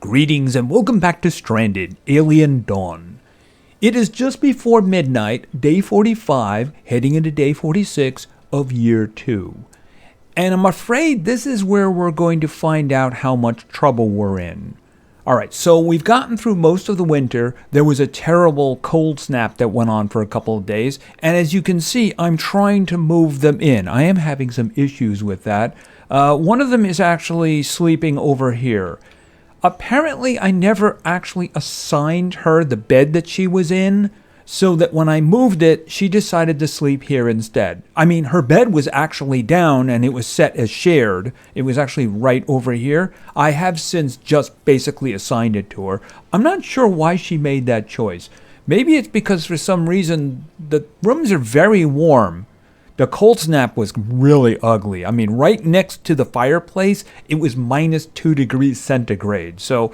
Greetings and welcome back to Stranded, Alien Dawn. It is just before midnight, day 45, heading into day 46 of year 2. And I'm afraid this is where we're going to find out how much trouble we're in. Alright, so we've gotten through most of the winter. There was a terrible cold snap that went on for a couple of days. And as you can see, I'm trying to move them in. I am having some issues with that. One of them is actually sleeping over here. Apparently, I never actually assigned her the bed that she was in, so that when I moved it, she decided to sleep here instead. I mean, her bed was actually down and it was set as shared. It was actually right over here. I have since just basically assigned it to her. I'm not sure why she made that choice. Maybe it's because for some reason the rooms are very warm. The cold snap was really ugly. I mean, right next to the fireplace, it was minus 2 degrees centigrade. So,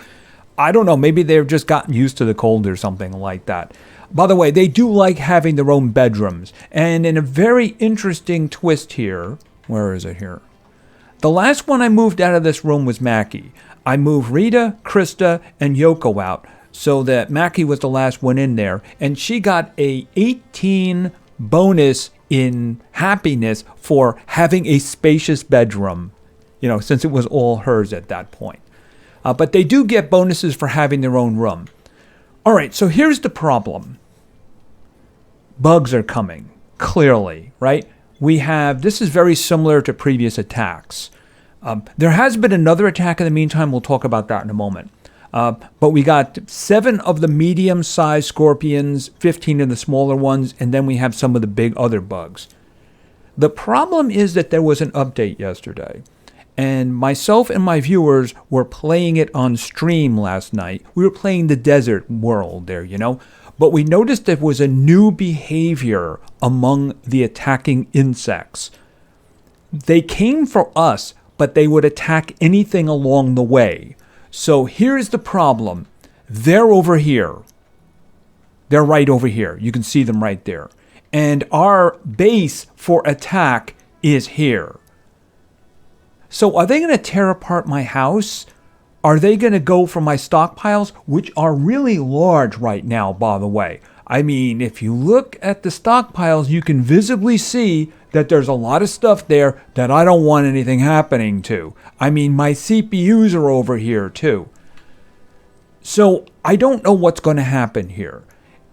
I don't know, maybe they've just gotten used to the cold or something like that. By the way, they do like having their own bedrooms. And in a very interesting twist here, where is it here? The last one I moved out of this room was Mackie. I moved Rita, Krista, and Yoko out, so that Mackie was the last one in there. And she got a 18 bonus in happiness for having a spacious bedroom, since it was all hers at that point. But they do get bonuses for having their own room. All right, so here's the problem. Bugs are coming, clearly, right? This is very similar to previous attacks. There has been another attack in the meantime. We'll talk about that in a moment. But we got 7 of the medium-sized scorpions, 15 of the smaller ones, and then we have some of the big other bugs. The problem is that there was an update yesterday, and myself and my viewers were playing it on stream last night. We were playing the desert world there, but we noticed there was a new behavior among the attacking insects. They came for us, but they would attack anything along the way. So here's the problem. They're over here. They're right over here. You can see them right there. And our base for attack is here. So are they going to tear apart my house? Are they going to go for my stockpiles, which are really large right now, by the way? I mean, if you look at the stockpiles, you can visibly see that there's a lot of stuff there that I don't want anything happening to. I mean, my CPUs are over here too. So I don't know what's going to happen here.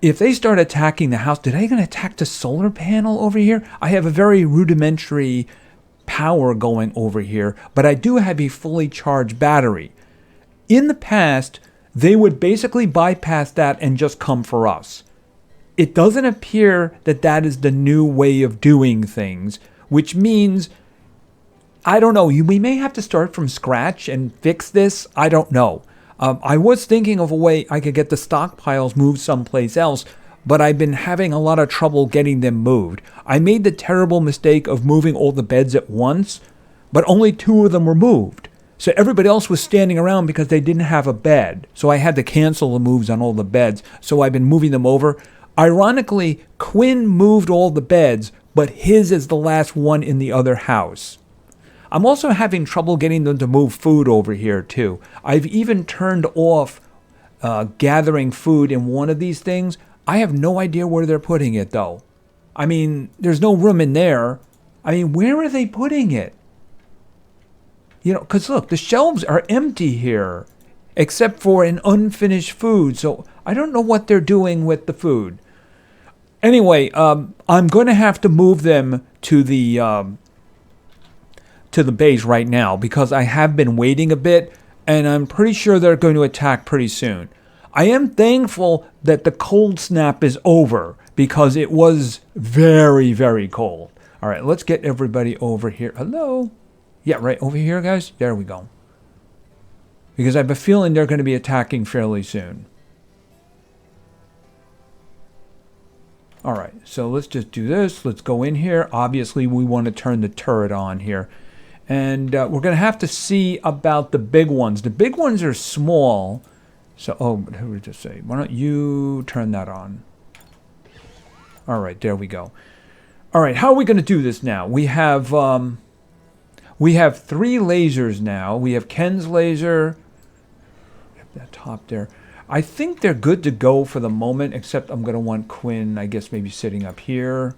If they start attacking the house, are they going to attack the solar panel over here? I have a very rudimentary power going over here, but I do have a fully charged battery. In the past, they would basically bypass that and just come for us. It doesn't appear that that is the new way of doing things, which means, I don't know, we may have to start from scratch and fix this. I don't know. I was thinking of a way I could get the stockpiles moved someplace else, but I've been having a lot of trouble getting them moved. I made the terrible mistake of moving all the beds at once, but only 2 of them were moved. So everybody else was standing around because they didn't have a bed. So I had to cancel the moves on all the beds. So I've been moving them over. Ironically, Quinn moved all the beds, but his is the last one in the other house. I'm also having trouble getting them to move food over here too. I've even turned off gathering food in one of these things. I have no idea where they're putting it though. I mean, there's no room in there. I mean, where are they putting it? Because look, the shelves are empty here, except for an unfinished food. So I don't know what they're doing with the food. Anyway, I'm going to have to move them to the base right now because I have been waiting a bit, and I'm pretty sure they're going to attack pretty soon. I am thankful that the cold snap is over because it was very, very cold. All right, let's get everybody over here. Hello? Yeah, right over here, guys. There we go. Because I have a feeling they're going to be attacking fairly soon. All right, so let's just do this. Let's go in here. Obviously, we want to turn the turret on here. And we're going to have to see about the big ones. The big ones are small. So, who did I just say? Why don't you turn that on? All right, there we go. All right, how are we going to do this now? We have 3 lasers now. We have Ken's laser, that top there. I think they're good to go for the moment, except I'm going to want Quinn, I guess, maybe sitting up here.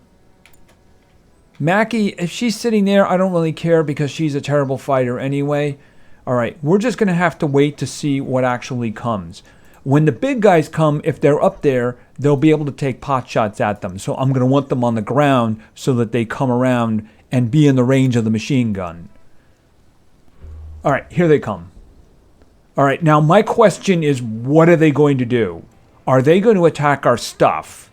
Mackie, if she's sitting there, I don't really care because she's a terrible fighter anyway. All right, we're just going to have to wait to see what actually comes. When the big guys come, if they're up there, they'll be able to take pot shots at them. So I'm going to want them on the ground so that they come around and be in the range of the machine gun. All right, here they come. All right, now my question is, what are they going to do? Are they going to attack our stuff?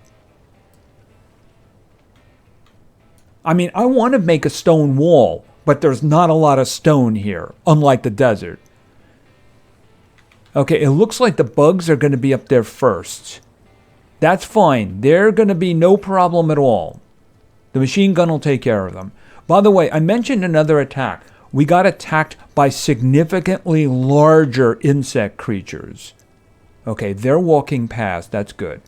I mean, I want to make a stone wall, but there's not a lot of stone here, unlike the desert. Okay, it looks like the bugs are going to be up there first. That's fine. They're going to be no problem at all. The machine gun will take care of them. By the way, I mentioned another attack. We got attacked by significantly larger insect creatures. Okay, they're walking past. That's good.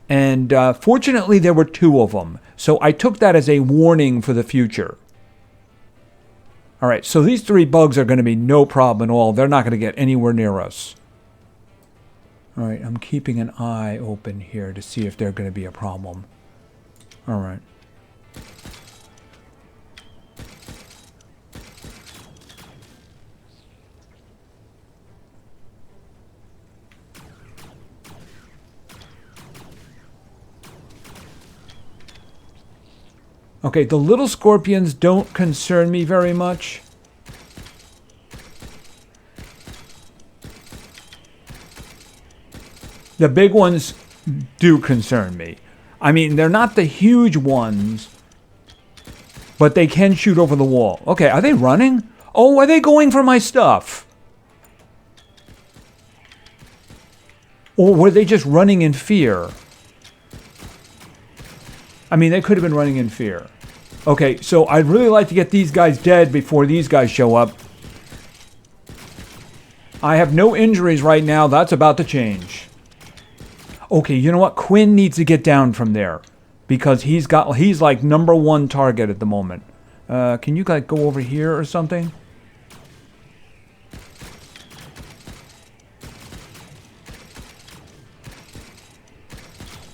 And fortunately, there were 2 of them. So I took that as a warning for the future. All right, so these 3 bugs are going to be no problem at all. They're not going to get anywhere near us. All right, I'm keeping an eye open here to see if they're going to be a problem. All right. Okay, the little scorpions don't concern me very much. The big ones do concern me. I mean, they're not the huge ones, but they can shoot over the wall. Okay, are they running? Oh, are they going for my stuff? Or were they just running in fear? I mean, they could have been running in fear. Okay, so I'd really like to get these guys dead before these guys show up. I have no injuries right now. That's about to change. Okay, you know what? Quinn needs to get down from there because he's like #1 target at the moment. Can you guys go over here or something?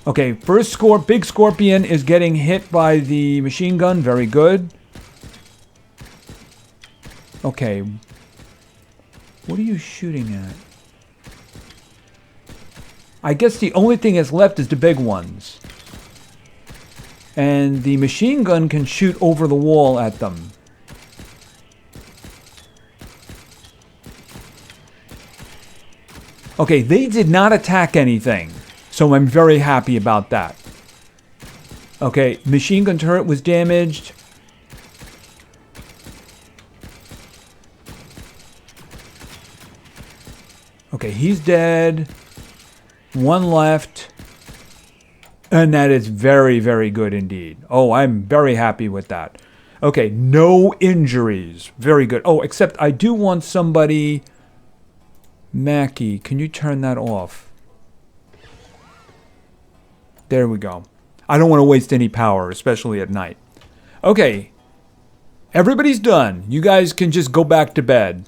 Okay, first big scorpion is getting hit by the machine gun. Very good. Okay. What are you shooting at? I guess the only thing that's left is the big ones. And the machine gun can shoot over the wall at them. Okay, they did not attack anything. So I'm very happy about that. Okay, machine gun turret was damaged. Okay, he's dead. 1 left. And that is very, very good indeed. Oh, I'm very happy with that. Okay, no injuries. Very good. Oh, except I do want somebody... Mackie, can you turn that off? There we go. I don't want to waste any power, especially at night. Okay. Everybody's done. You guys can just go back to bed.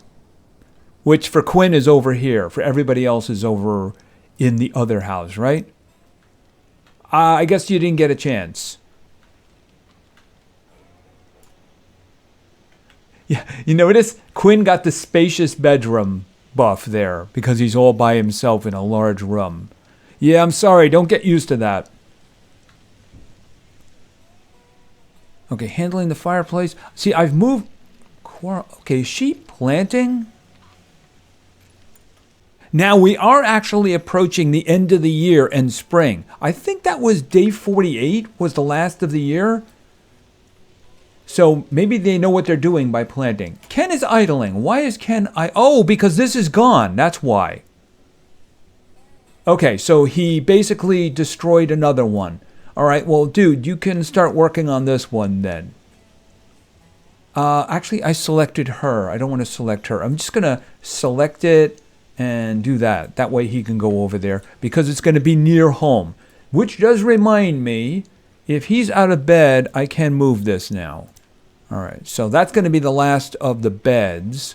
Which for Quinn is over here. For everybody else is over in the other house, right? I guess you didn't get a chance. Yeah, you notice Quinn got the spacious bedroom buff there because he's all by himself in a large room. Yeah, I'm sorry. Don't get used to that. Okay, handling the fireplace. See, I've moved... Okay, is she planting? Now, we are actually approaching the end of the year and spring. I think that was day 48 was the last of the year. So maybe they know what they're doing by planting. Ken is idling. Why is Ken... Oh, because this is gone. That's why. Okay, so he basically destroyed another one. All right, well, dude, you can start working on this one then. Actually, I selected her. I don't want to select her. I'm just going to select it and do that. That way he can go over there because it's going to be near home. Which does remind me, if he's out of bed, I can move this now. All right, so that's going to be the last of the beds.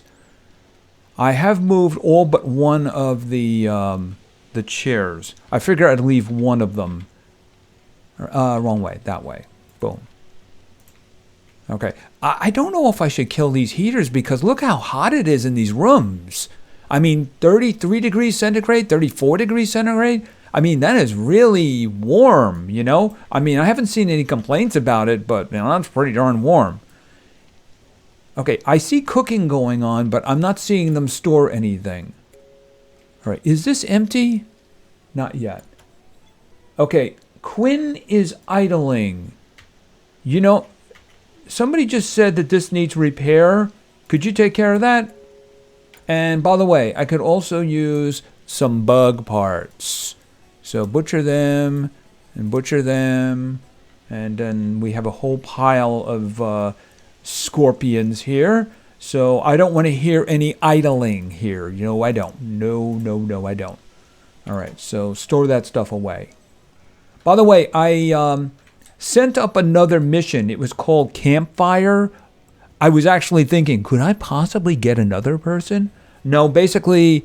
I have moved all but one of the chairs. I figure I'd leave one of them. Wrong way. That way. Boom. Okay. I don't know if I should kill these heaters because look how hot it is in these rooms. I mean, 33 degrees centigrade, 34 degrees centigrade. I mean, that is really warm, you know? I mean, I haven't seen any complaints about it, but you know, that's pretty darn warm. Okay, I see cooking going on, but I'm not seeing them store anything. All right, is this empty? Not yet. Okay, Quinn is idling. You know, somebody just said that this needs repair. Could you take care of that? And by the way, I could also use some bug parts. So butcher them and butcher them. And then we have a whole pile of scorpions here. So I don't want to hear any idling here. You know, I don't. No, I don't. All right, so store that stuff away. By the way, I sent up another mission. It was called Campfire. I was actually thinking, could I possibly get another person? No, basically,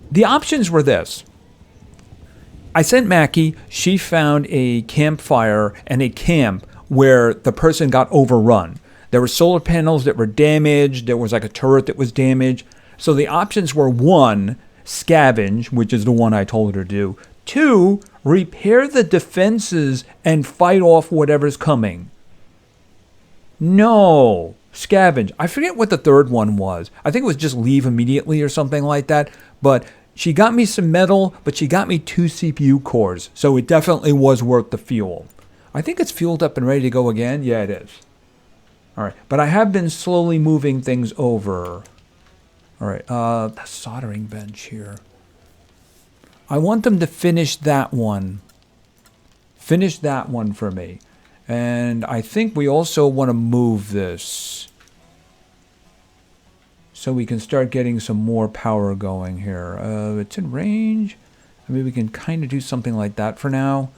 the options were this. I sent Mackie. She found a campfire and a camp where the person got overrun. There were solar panels that were damaged. There was like a turret that was damaged. So the options were 1, scavenge, which is the one I told her to do. 2, repair the defenses and fight off whatever's coming. No. Scavenge. I forget what the third one was. I think it was just leave immediately or something like that. But she got me some metal, but she got me 2 CPU cores. So it definitely was worth the fuel. I think it's fueled up and ready to go again. Yeah, it is. All right. But I have been slowly moving things over. All right. The soldering bench here. I want them to finish that one. Finish that one for me. And I think we also want to move this so we can start getting some more power going here. It's in range. I mean, we can kind of do something like that for now,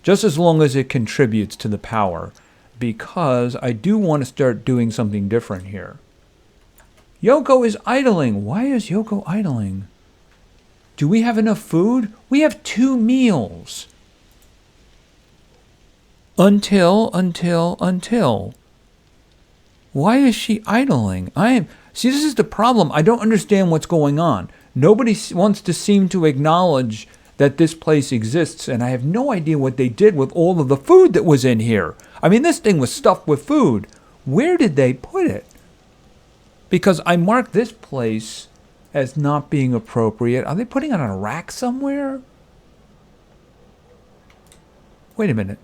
just as long as it contributes to the power, because I do want to start doing something different here. Yoko is idling. Why is Yoko idling? Do we have enough food? We have 2 meals. Until. Why is she idling? See, this is the problem. I don't understand what's going on. Nobody wants to seem to acknowledge that this place exists, and I have no idea what they did with all of the food that was in here. I mean, this thing was stuffed with food. Where did they put it? Because I marked this place as not being appropriate. Are they putting it on a rack somewhere? Wait a minute.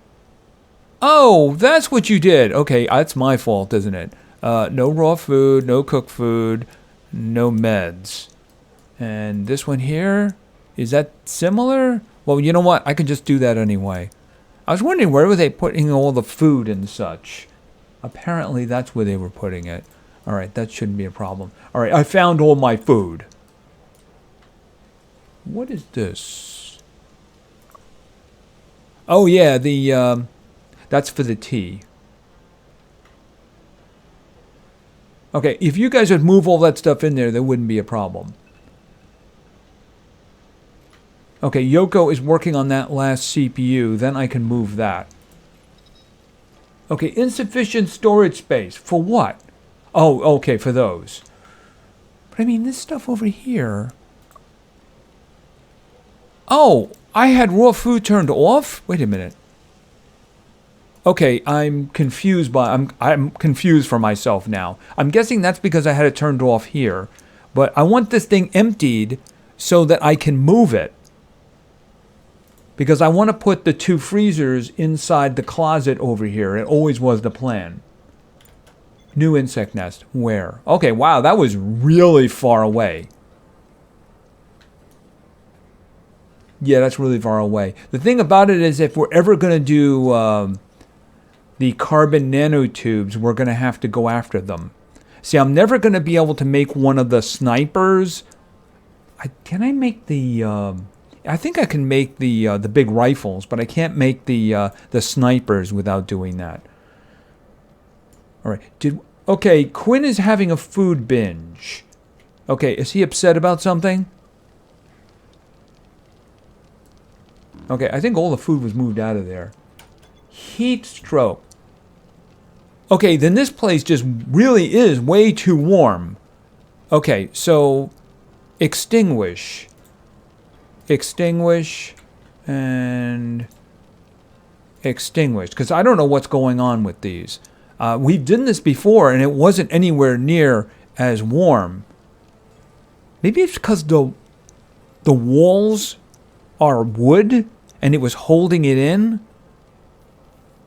Oh, that's what you did. Okay, that's my fault, isn't it? No raw food, no cooked food, no meds. And this one here, is that similar? Well, you know what? I can just do that anyway. I was wondering where were they putting all the food and such. Apparently that's where they were putting it. All right, that shouldn't be a problem. All right, I found all my food. What is this? Oh yeah, that's for the tea. Okay, if you guys would move all that stuff in there, there wouldn't be a problem. Okay, Yoko is working on that last CPU. Then I can move that. Okay, insufficient storage space. For what? Oh, okay, for those. But I mean, this stuff over here. Oh, I had raw food turned off? Wait a minute. Okay, I'm confused I'm confused for myself now. I'm guessing that's because I had it turned off here. But I want this thing emptied so that I can move it. Because I want to put the 2 freezers inside the closet over here. It always was the plan. New insect nest. Where? Okay, wow, that was really far away. Yeah, that's really far away. The thing about it is if we're ever going to do the carbon nanotubes, we're going to have to go after them. See, I'm never going to be able to make one of the snipers. Can I make the... I think I can make the big rifles, but I can't make the snipers without doing that. All right. Okay, Quinn is having a food binge. Okay, is he upset about something? Okay, I think all the food was moved out of there. Heat stroke. Okay, then this place just really is way too warm. Okay, so extinguish. Extinguish and extinguish. Because I don't know what's going on with these. We've done this before and it wasn't anywhere near as warm. Maybe it's because the walls are wood and it was holding it in.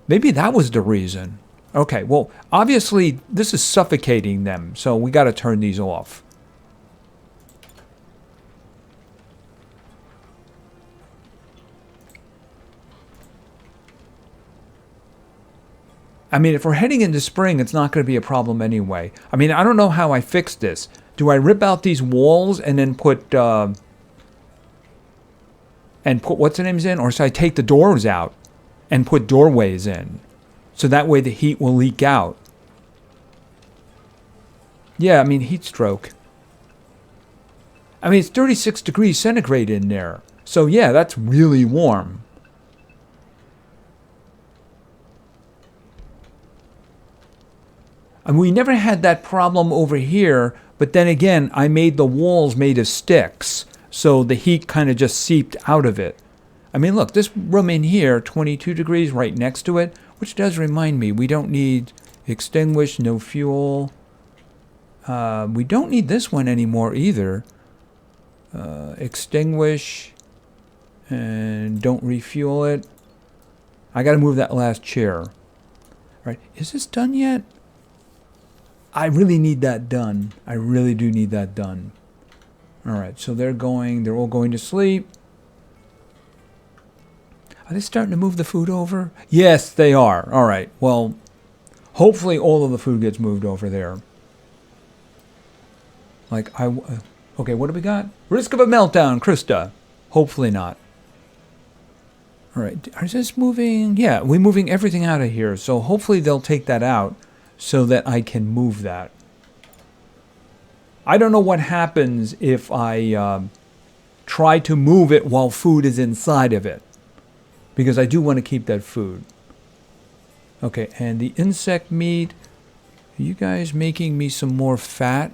Maybe that was the reason. Okay, well, obviously this is suffocating them, so we got to turn these off. I mean, if we're heading into spring, it's not going to be a problem anyway. I mean, I don't know how I fix this. Do I rip out these walls and then put what's the names in? Or should I take the doors out and put doorways in? So that way the heat will leak out. Yeah, I mean, heat stroke. I mean, it's 36 degrees centigrade in there. So yeah, that's really warm. And we never had that problem over here, but then again, I made the walls made of sticks, so the heat kind of just seeped out of it. I mean, look, this room in here, 22 degrees right next to it, which does remind me, we don't need extinguish, no fuel. We don't need this one anymore either. Extinguish, and don't refuel it. I got to move that last chair. All right, is this done yet? I really need that done. I really do need that done. All right, so they're all going to sleep. Are they starting to move the food over? Yes, they are. All right, well, hopefully all of the food gets moved over there. Okay, what do we got? Risk of a meltdown, Krista. Hopefully not. All right, is this moving? Yeah, we're moving everything out of here, so hopefully they'll take that out so that I can move that. I don't know what happens if I try to move it while food is inside of it, because I do want to keep that food. Okay, and the insect meat, are you guys making me some more fat?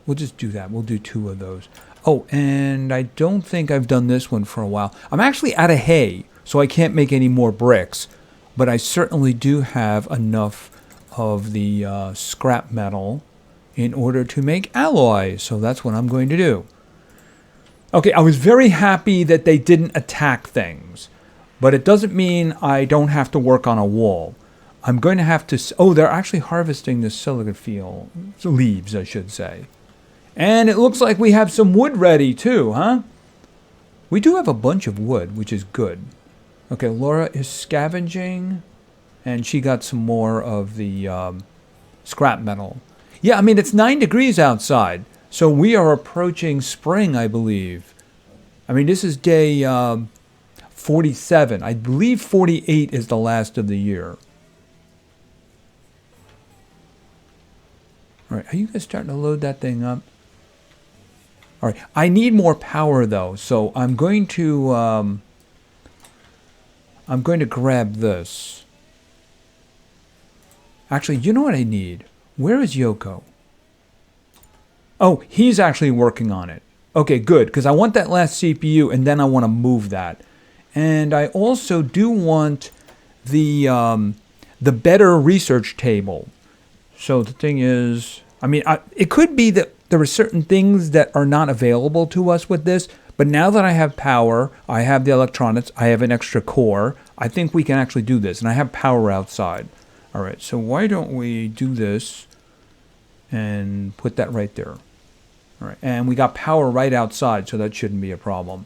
We'll just do that. We'll do 2 of those. Oh, and I don't think I've done this one for a while. I'm actually out of hay, so I can't make any more bricks. But I certainly do have enough of the scrap metal in order to make alloy. So that's what I'm going to do. Okay, I was very happy that they didn't attack things. But it doesn't mean I don't have to work on a wall. I'm going to have to... Oh, they're actually harvesting the silica field. Leaves, I should say. And it looks like we have some wood ready too, huh? We do have a bunch of wood, which is good. Okay, Laura is scavenging, and she got some more of the scrap metal. Yeah, I mean, it's 9 degrees outside, so we are approaching spring, I believe. I mean, this is day 47. I believe 48 is the last of the year. All right, are you guys starting to load that thing up? All right, I need more power, though, so I'm going to grab this. Actually, you know what I need? Where is Yoko? Oh, he's actually working on it. Okay, good, because I want that last CPU, and then I want to move that. And I also do want the better research table. So the thing is, I mean, it could be that there are certain things that are not available to us with this, but now that I have power, I have the electronics, I have an extra core, I think we can actually do this, and I have power outside. All right, so why don't we do this and put that right there. All right, and we got power right outside, so that shouldn't be a problem.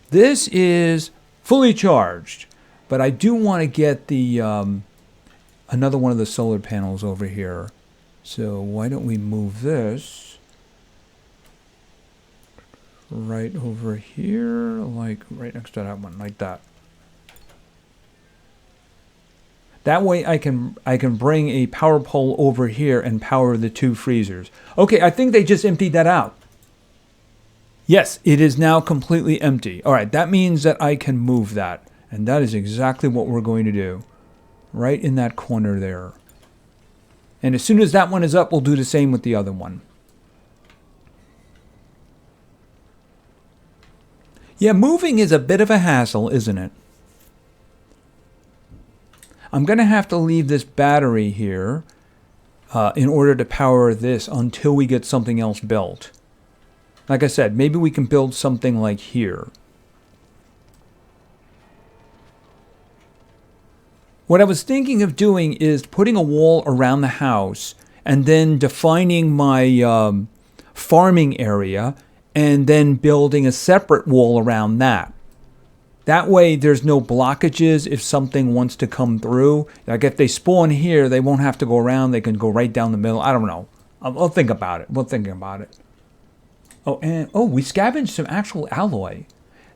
This is fully charged, but I do want to get the another one of the solar panels over here. So why don't we move this right over here, like right next to that one, like that. That way I can bring a power pole over here and power the 2 freezers. Okay, I think they just emptied that out. Yes, it is now completely empty. All right, that means that I can move that. And that is exactly what we're going to do. Right in that corner there. And as soon as that one is up, we'll do the same with the other one. Yeah, moving is a bit of a hassle, isn't it? I'm going to have to leave this battery here in order to power this until we get something else built. Like I said, maybe we can build something like here. What I was thinking of doing is putting a wall around the house and then defining my farming area and then building a separate wall around that. That way there's no blockages if something wants to come through. Like if they spawn here, they won't have to go around. They can go right down the middle. I don't know. I'll think about it. We'll think about it. Oh, and we scavenged some actual alloy.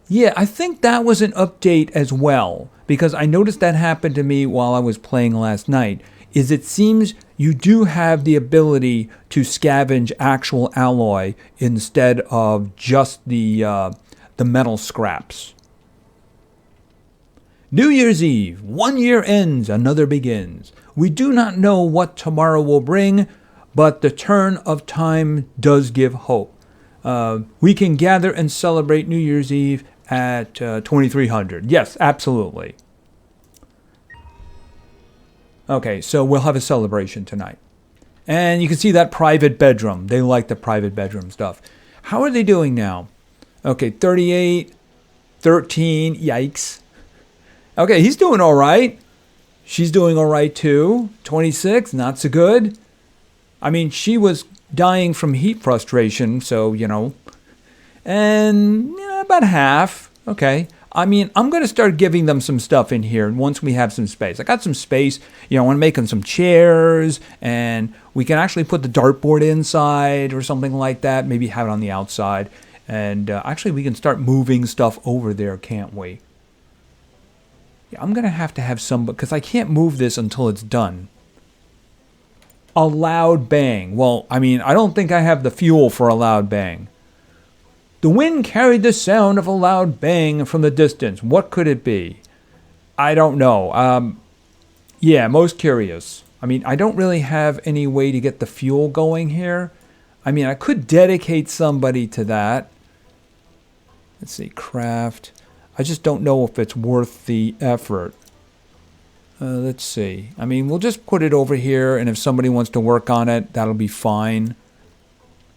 Yeah, I think that was an update as well, because I noticed that happened to me while I was playing last night, is it seems you do have the ability to scavenge actual alloy instead of just the metal scraps. New Year's Eve. 1 year ends, another begins. We do not know what tomorrow will bring, but the turn of time does give hope. We can gather and celebrate New Year's Eve at 2300. Yes, absolutely. Okay, so we'll have a celebration tonight. And you can see that private bedroom. They like the private bedroom stuff. How are they doing now? Okay, 38, 13, yikes. Okay, he's doing all right. She's doing all right too. 26, not so good. I mean, she was dying from heat frustration, so, you know. And about half. Okay. I mean, I'm going to start giving them some stuff in here once we have some space. I got some space. I want to make them some chairs, and we can actually put the dartboard inside or something like that. Maybe have it on the outside. And actually, we can start moving stuff over there, can't we? Yeah, I'm going to have some, because I can't move this until it's done. A loud bang. Well, I mean, I don't think I have the fuel for a loud bang. The wind carried the sound of a loud bang from the distance. What could it be? I don't know. Yeah, most curious. I mean, I don't really have any way to get the fuel going here. I mean, I could dedicate somebody to that. Let's see, craft. I just don't know if it's worth the effort. Let's see. I mean, we'll just put it over here, and if somebody wants to work on it, that'll be fine.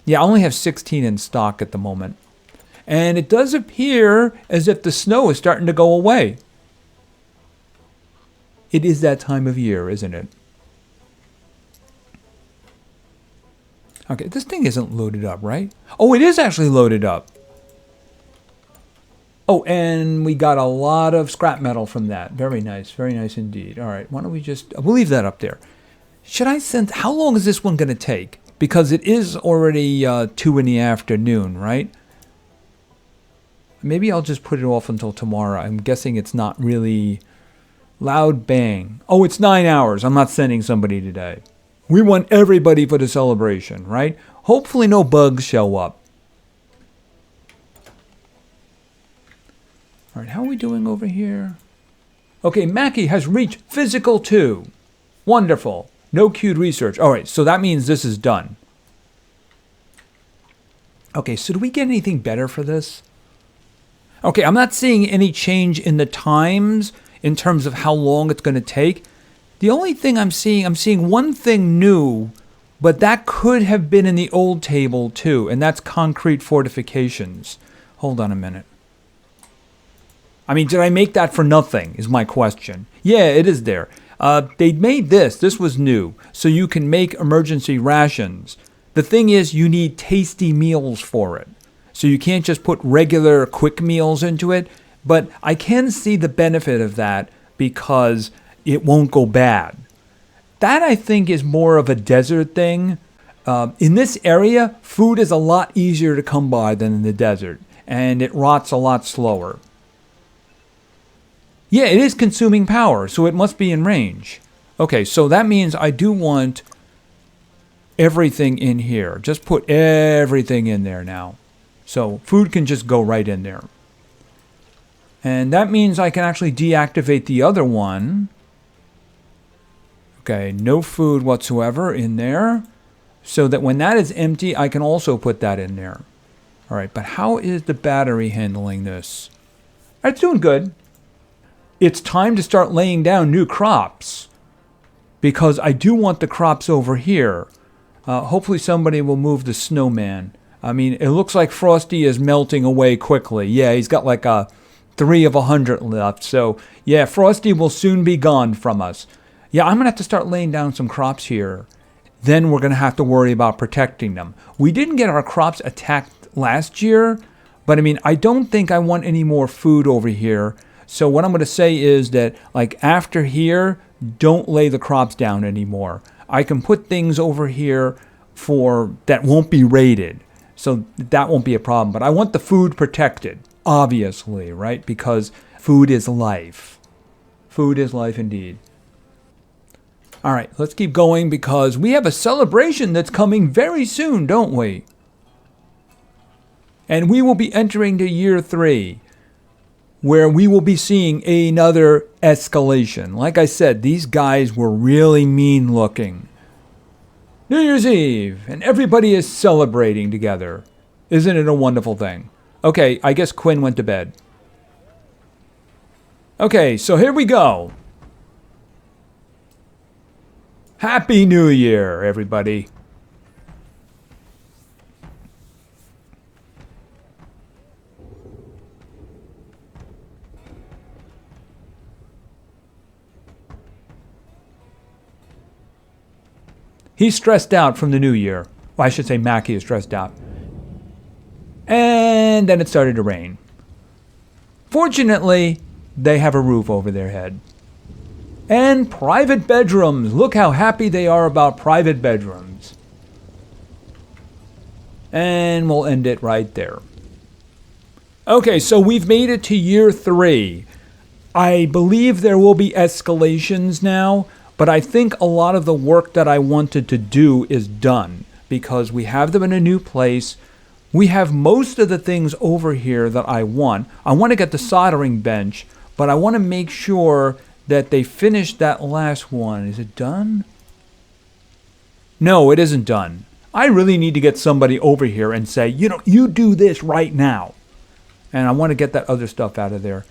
Yeah, I only have 16 in stock at the moment. And it does appear as if the snow is starting to go away. It is that time of year, isn't it? Okay, this thing isn't loaded up, right? Oh, it is actually loaded up. Oh, and we got a lot of scrap metal from that. Very nice indeed. All right, why don't we just... We'll leave that up there. Should I send... How long is this one going to take? Because it is already 2 in the afternoon, right? Maybe I'll just put it off until tomorrow. I'm guessing it's not really... Loud bang. Oh, it's 9 hours. I'm not sending somebody today. We want everybody for the celebration, right? Hopefully no bugs show up. All right, how are we doing over here? Okay, Mackie has reached physical 2. Wonderful. No queued research. All right, so that means this is done. Okay, so do we get anything better for this? Okay, I'm not seeing any change in the times in terms of how long it's going to take. The only thing I'm seeing one thing new, but that could have been in the old table too, and that's concrete fortifications. Hold on a minute. I mean, did I make that for nothing is my question. Yeah, it is there. They made this. This was new. So you can make emergency rations. The thing is, you need tasty meals for it. So you can't just put regular quick meals into it. But I can see the benefit of that because it won't go bad. That, I think, is more of a desert thing. In this area, food is a lot easier to come by than in the desert. And it rots a lot slower. Yeah, it is consuming power, so it must be in range. Okay, so that means I do want everything in here. Just put everything in there now. So food can just go right in there. And that means I can actually deactivate the other one. Okay, no food whatsoever in there. So that when that is empty, I can also put that in there. All right, but how is the battery handling this? It's doing good. It's time to start laying down new crops, because I do want the crops over here. Hopefully somebody will move the snowman. I mean, it looks like Frosty is melting away quickly. Yeah, he's got like a 3 of 100 left. So yeah, Frosty will soon be gone from us. Yeah, I'm going to have to start laying down some crops here. Then we're going to have to worry about protecting them. We didn't get our crops attacked last year, but I mean, I don't think I want any more food over here. So what I'm going to say is that, like, after here, don't lay the crops down anymore. I can put things over here for that won't be raided. So that won't be a problem. But I want the food protected, obviously, right? Because food is life. Food is life indeed. All right, let's keep going because we have a celebration that's coming very soon, don't we? And we will be entering to year 3, where we will be seeing another escalation. Like I said, these guys were really mean looking. New Year's Eve, and everybody is celebrating together. Isn't it a wonderful thing? Okay, I guess Quinn went to bed. Okay, so here we go. Happy New Year, everybody. He's stressed out from the new year. Well, I should say Mackie is stressed out. And then it started to rain. Fortunately, they have a roof over their head. And private bedrooms. Look how happy they are about private bedrooms. And we'll end it right there. Okay, so we've made it to year 3. I believe there will be escalations now. But I think a lot of the work that I wanted to do is done because we have them in a new place. We have most of the things over here that I want. I want to get the soldering bench, but I want to make sure that they finish that last one. Is it done? No, it isn't done. I really need to get somebody over here and say, you do this right now. And I want to get that other stuff out of there.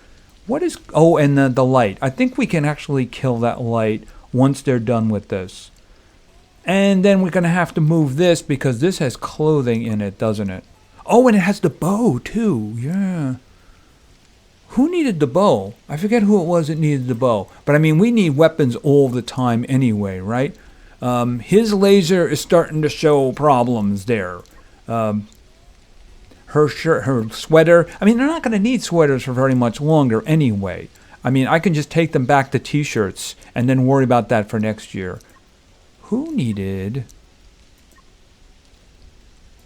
What is... Oh, and the light. I think we can actually kill that light once they're done with this. And then we're going to have to move this because this has clothing in it, doesn't it? Oh, and it has the bow, too. Yeah. Who needed the bow? I forget who it was that needed the bow. But, I mean, we need weapons all the time anyway, right? His laser is starting to show problems there. Her shirt, her sweater. I mean, they're not going to need sweaters for very much longer anyway. I mean, I can just take them back to t-shirts and then worry about that for next year. Who needed...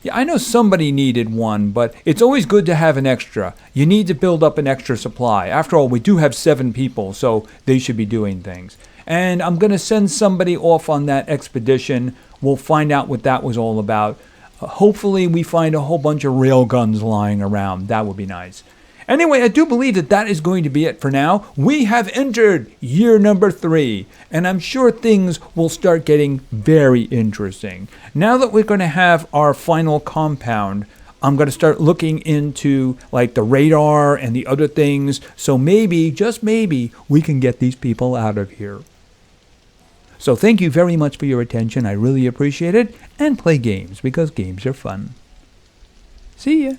Yeah, I know somebody needed one, but it's always good to have an extra. You need to build up an extra supply. After all, we do have 7 people, so they should be doing things. And I'm going to send somebody off on that expedition. We'll find out what that was all about. Hopefully, we find a whole bunch of railguns lying around. That would be nice. Anyway, I do believe that is going to be it for now. We have entered year number 3, and I'm sure things will start getting very interesting. Now that we're going to have our final compound, I'm going to start looking into like the radar and the other things, so maybe, just maybe, we can get these people out of here. So thank you very much for your attention. I really appreciate it, and play games because games are fun. See ya.